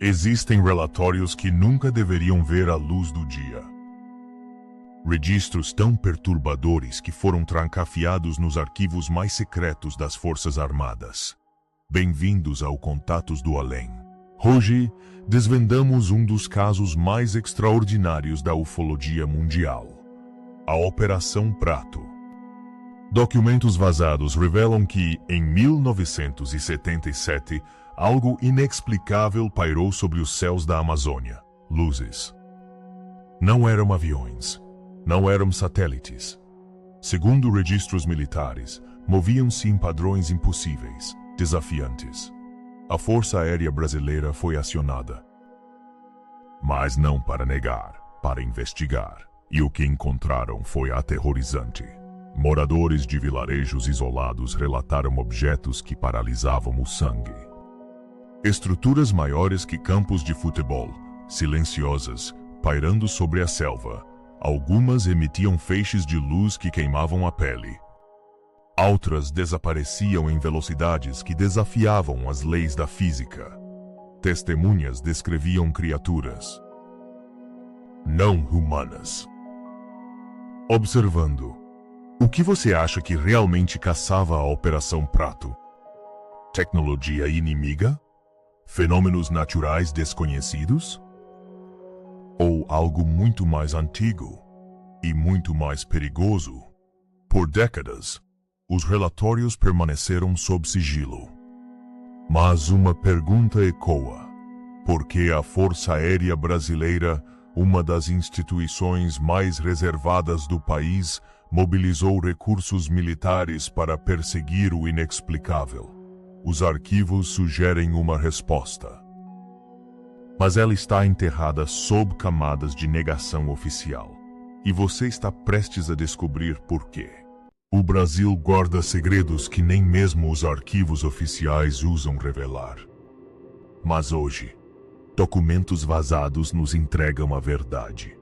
Existem relatórios que nunca deveriam ver a luz do dia. Registros tão perturbadores que foram trancafiados nos arquivos mais secretos das Forças Armadas. Bem-vindos ao Contatos do Além. Hoje, desvendamos um dos casos mais extraordinários da ufologia mundial. A Operação Prato. Documentos vazados revelam que, em 1977, algo inexplicável pairou sobre os céus da Amazônia. Luzes. Não eram aviões. Não eram satélites. Segundo registros militares, moviam-se em padrões impossíveis, desafiantes. A Força Aérea Brasileira foi acionada. Mas não para negar, para investigar. E o que encontraram foi aterrorizante. Moradores de vilarejos isolados relataram objetos que paralisavam o sangue. Estruturas maiores que campos de futebol, silenciosas, pairando sobre a selva. Algumas emitiam feixes de luz que queimavam a pele. Outras desapareciam em velocidades que desafiavam as leis da física. Testemunhas descreviam criaturas não humanas. Observando, o que você acha que realmente caçava a Operação Prato? Tecnologia inimiga? Fenômenos naturais desconhecidos? Ou algo muito mais antigo e muito mais perigoso? Por décadas, os relatórios permaneceram sob sigilo. Mas uma pergunta ecoa: por que a Força Aérea Brasileira, uma das instituições mais reservadas do país, mobilizou recursos militares para perseguir o inexplicável? Os arquivos sugerem uma resposta. Mas ela está enterrada sob camadas de negação oficial. E você está prestes a descobrir por quê. O Brasil guarda segredos que nem mesmo os arquivos oficiais ousam revelar. Mas hoje, documentos vazados nos entregam a verdade.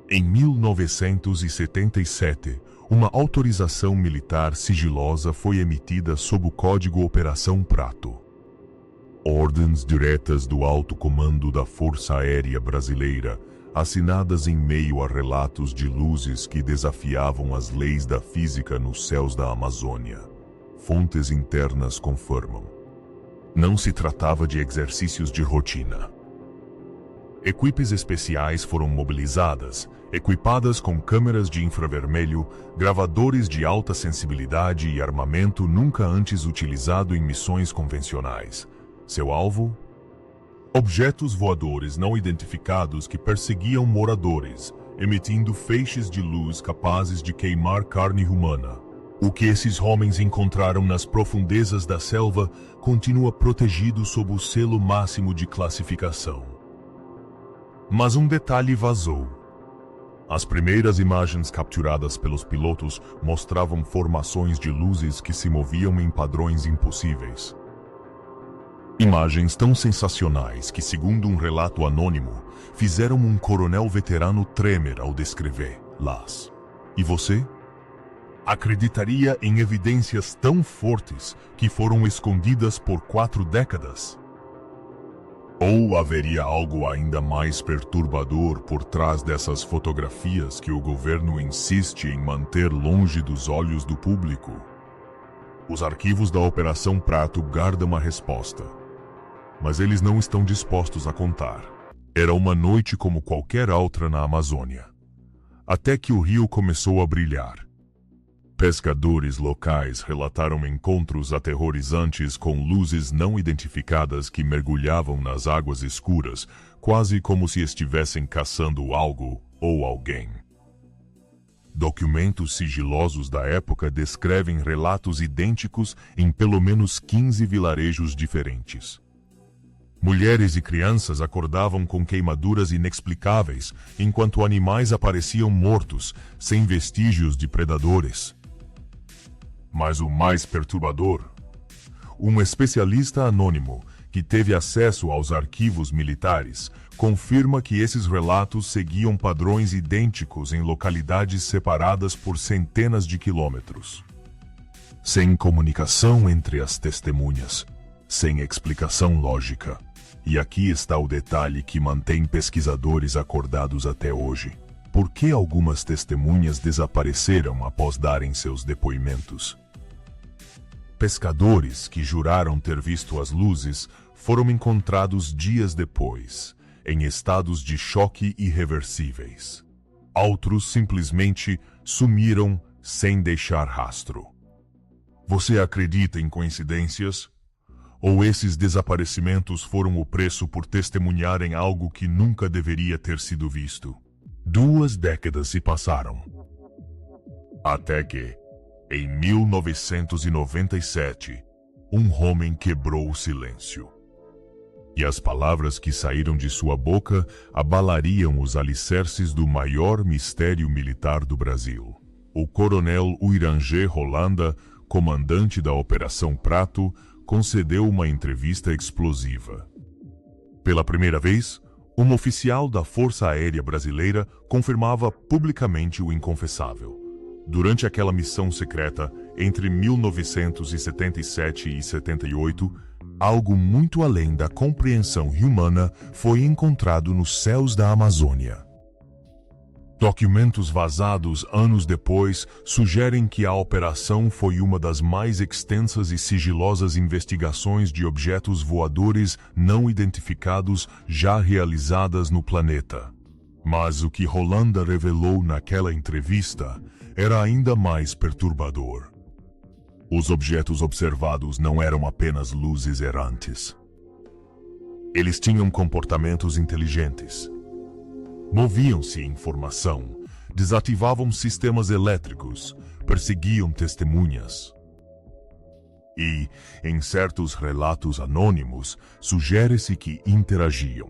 Em 1977, uma autorização militar sigilosa foi emitida sob o código Operação Prato. Ordens diretas do alto comando da Força Aérea Brasileira, assinadas em meio a relatos de luzes que desafiavam as leis da física nos céus da Amazônia. Fontes internas confirmam. Não se tratava de exercícios de rotina. Equipes especiais foram mobilizadas, equipadas com câmeras de infravermelho, gravadores de alta sensibilidade e armamento nunca antes utilizado em missões convencionais. Seu alvo? Objetos voadores não identificados que perseguiam moradores, emitindo feixes de luz capazes de queimar carne humana. O que esses homens encontraram nas profundezas da selva continua protegido sob o selo máximo de classificação. Mas um detalhe vazou. As primeiras imagens capturadas pelos pilotos mostravam formações de luzes que se moviam em padrões impossíveis. Imagens tão sensacionais que, segundo um relato anônimo, fizeram um coronel veterano tremer ao descrevê-las. E você? Acreditaria em evidências tão fortes que foram escondidas por 4 décadas? Ou haveria algo ainda mais perturbador por trás dessas fotografias que o governo insiste em manter longe dos olhos do público? Os arquivos da Operação Prato guardam a resposta. Mas eles não estão dispostos a contar. Era uma noite como qualquer outra na Amazônia. Até que o rio começou a brilhar. Pescadores locais relataram encontros aterrorizantes com luzes não identificadas que mergulhavam nas águas escuras, quase como se estivessem caçando algo ou alguém. Documentos sigilosos da época descrevem relatos idênticos em pelo menos 15 vilarejos diferentes. Mulheres e crianças acordavam com queimaduras inexplicáveis, enquanto animais apareciam mortos, sem vestígios de predadores. Mas o mais perturbador? Um especialista anônimo, que teve acesso aos arquivos militares, confirma que esses relatos seguiam padrões idênticos em localidades separadas por centenas de quilômetros. Sem comunicação entre as testemunhas, sem explicação lógica. E aqui está o detalhe que mantém pesquisadores acordados até hoje. Por que algumas testemunhas desapareceram após darem seus depoimentos? Pescadores que juraram ter visto as luzes foram encontrados dias depois, em estados de choque irreversíveis. Outros simplesmente sumiram sem deixar rastro. Você acredita em coincidências? Ou esses desaparecimentos foram o preço por testemunharem algo que nunca deveria ter sido visto? 2 décadas se passaram. Até que, em 1997, um homem quebrou o silêncio. E as palavras que saíram de sua boca abalariam os alicerces do maior mistério militar do Brasil. O coronel Uiranger Holanda, comandante da Operação Prato, concedeu uma entrevista explosiva. Pela primeira vez, um oficial da Força Aérea Brasileira confirmava publicamente o inconfessável. Durante aquela missão secreta, entre 1977 e 78, algo muito além da compreensão humana foi encontrado nos céus da Amazônia. Documentos vazados anos depois sugerem que a operação foi uma das mais extensas e sigilosas investigações de objetos voadores não identificados já realizadas no planeta. Mas o que Holanda revelou naquela entrevista era ainda mais perturbador. Os objetos observados não eram apenas luzes errantes. Eles tinham comportamentos inteligentes. Moviam-se em formação, desativavam sistemas elétricos, perseguiam testemunhas. E, em certos relatos anônimos, sugere-se que interagiam.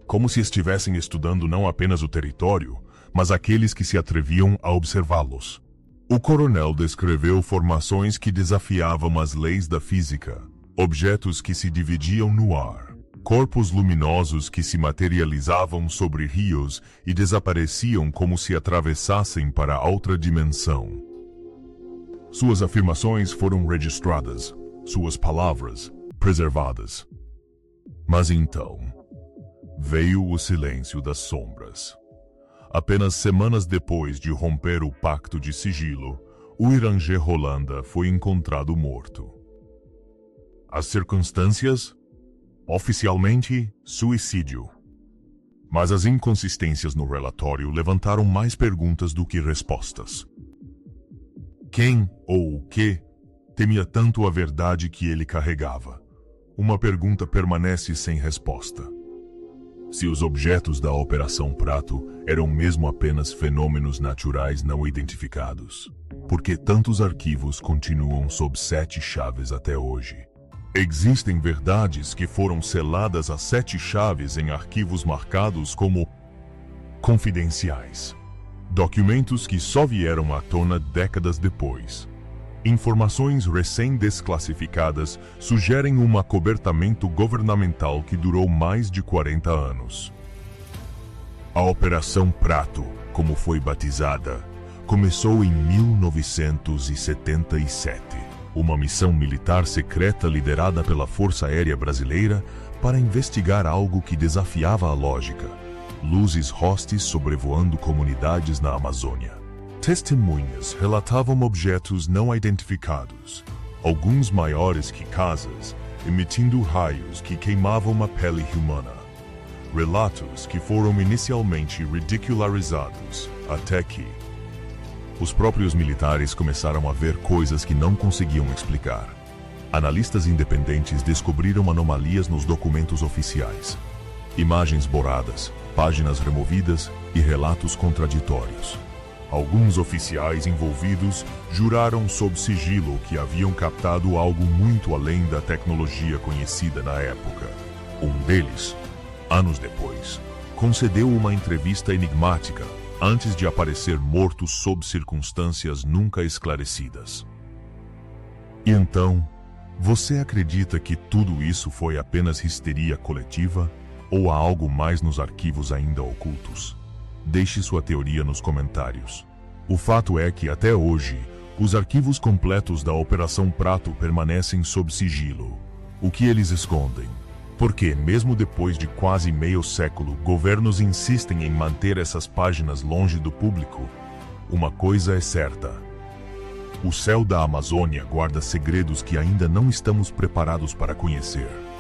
Como se estivessem estudando não apenas o território, mas aqueles que se atreviam a observá-los. O coronel descreveu formações que desafiavam as leis da física, objetos que se dividiam no ar, corpos luminosos que se materializavam sobre rios e desapareciam como se atravessassem para outra dimensão. Suas afirmações foram registradas, suas palavras preservadas. Mas então, veio o silêncio das sombras. Apenas semanas depois de romper o pacto de sigilo, Uiranger Holanda foi encontrado morto. As circunstâncias? Oficialmente, suicídio. Mas as inconsistências no relatório levantaram mais perguntas do que respostas. Quem ou o que temia tanto a verdade que ele carregava? Uma pergunta permanece sem resposta. Se os objetos da Operação Prato eram mesmo apenas fenômenos naturais não identificados, por que tantos arquivos continuam sob 7 chaves até hoje? Existem verdades que foram seladas a 7 chaves em arquivos marcados como confidenciais. Documentos que só vieram à tona décadas depois. Informações recém-desclassificadas sugerem um acobertamento governamental que durou mais de 40 anos. A Operação Prato, como foi batizada, começou em 1977. Uma missão militar secreta liderada pela Força Aérea Brasileira para investigar algo que desafiava a lógica: luzes hostis sobrevoando comunidades na Amazônia. Testemunhas relatavam objetos não identificados, alguns maiores que casas, emitindo raios que queimavam a pele humana. Relatos que foram inicialmente ridicularizados, até que os próprios militares começaram a ver coisas que não conseguiam explicar. Analistas independentes descobriram anomalias nos documentos oficiais. Imagens borradas, páginas removidas e relatos contraditórios. Alguns oficiais envolvidos juraram sob sigilo que haviam captado algo muito além da tecnologia conhecida na época. Um deles, anos depois, concedeu uma entrevista enigmática antes de aparecer morto sob circunstâncias nunca esclarecidas. E então, você acredita que tudo isso foi apenas histeria coletiva ou há algo mais nos arquivos ainda ocultos? Deixe sua teoria nos comentários. O fato é que, até hoje, os arquivos completos da Operação Prato permanecem sob sigilo. O que eles escondem? Porque, mesmo depois de quase meio século, governos insistem em manter essas páginas longe do público, uma coisa é certa: o céu da Amazônia guarda segredos que ainda não estamos preparados para conhecer.